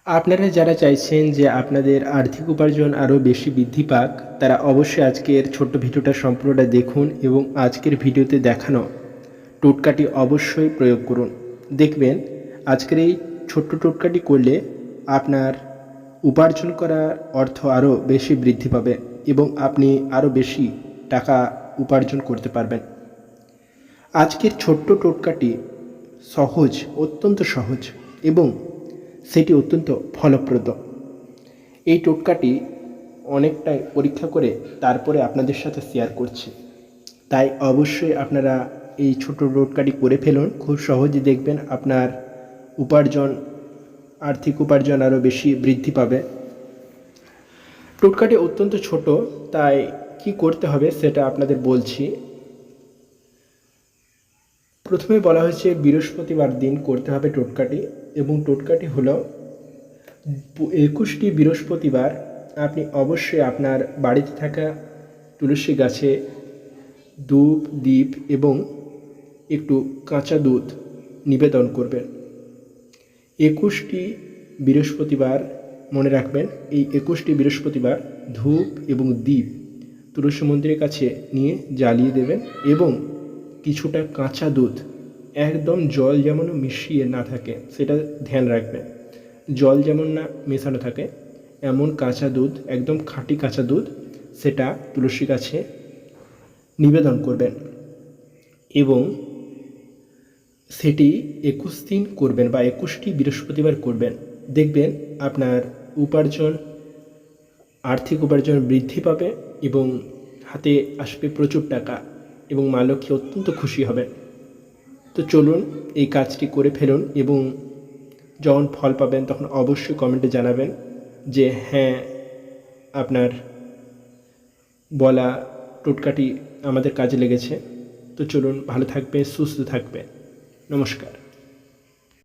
আপনারা যারা চাইছেন যে আপনাদের আর্থিক উপার্জন আরও বেশি বৃদ্ধি পাক, তারা অবশ্যই আজকের ছোট্ট ভিডিওটা সম্পূর্ণটা দেখুন এবং আজকের ভিডিওতে দেখানো টোটকাটি অবশ্যই প্রয়োগ করুন। দেখবেন আজকের এই ছোট্ট টোটকাটি করলে আপনার উপার্জন করার অর্থ আরও বেশি বৃদ্ধি পাবে এবং আপনি আরও বেশি টাকা উপার্জন করতে পারবেন। আজকের ছোট্ট টোটকাটি সহজ, অত্যন্ত সহজ এবং সেটি অত্যন্ত ফলপ্রদ। এই টোটকাটি অনেকটাই পরীক্ষা করে তারপরে আপনাদের সাথে শেয়ার করছি, তাই অবশ্যই আপনারা এই ছোট টোটকাটি করে ফেলুন। খুব সহজে দেখবেন আপনার উপার্জন, আর্থিক উপার্জন আরও বেশি বৃদ্ধি পাবে। টোটকাটি অত্যন্ত ছোট, তাই কি করতে হবে সেটা আপনাদের বলছি। প্রথমে বলা হয়েছে বৃহস্পতিবার দিন করতে হবে টোটকাটি, এবং টোটকাটি হলো 21টি বৃহস্পতিবার আপনি অবশ্যই আপনার বাড়িতে থাকা তুলসী গাছে ধূপ, দীপ এবং একটু কাঁচা দুধ নিবেদন করবেন। 21টি বৃহস্পতিবার মনে রাখবেন, এই 21টি বৃহস্পতিবার ধূপ এবং দীপ তুলসী মন্দিরের কাছে নিয়ে জ্বালিয়ে দেবেন এবং কিছুটা কাঁচা দুধ, একদম জল যেমন মিশিয়ে না থাকে সেটা ধ্যান রাখবেন, জল যেমন না মেশানো থাকে এমন কাঁচা দুধ, একদম খাঁটি কাঁচা দুধ, সেটা তুলসী গাছে নিবেদন করবেন এবং সেটি 21 দিন করবেন বা 21টি বৃহস্পতিবার করবেন। দেখবেন আপনার উপার্জন, আর্থিক উপার্জন বৃদ্ধি পাবে এবং হাতে আসবে প্রচুর টাকা এবং মা লক্ষ্মী অত্যন্ত খুশি হবেন। তো চলুন এই কাজটি করে ফেলুন এবং যখন ফল পাবেন তখন অবশ্যই কমেন্টে জানাবেন যে হ্যাঁ, আপনার বলা টোটকাটি আমাদের কাজে লেগেছে। তো চলুন, ভালো থাকবে, সুস্থ থাকবে। নমস্কার।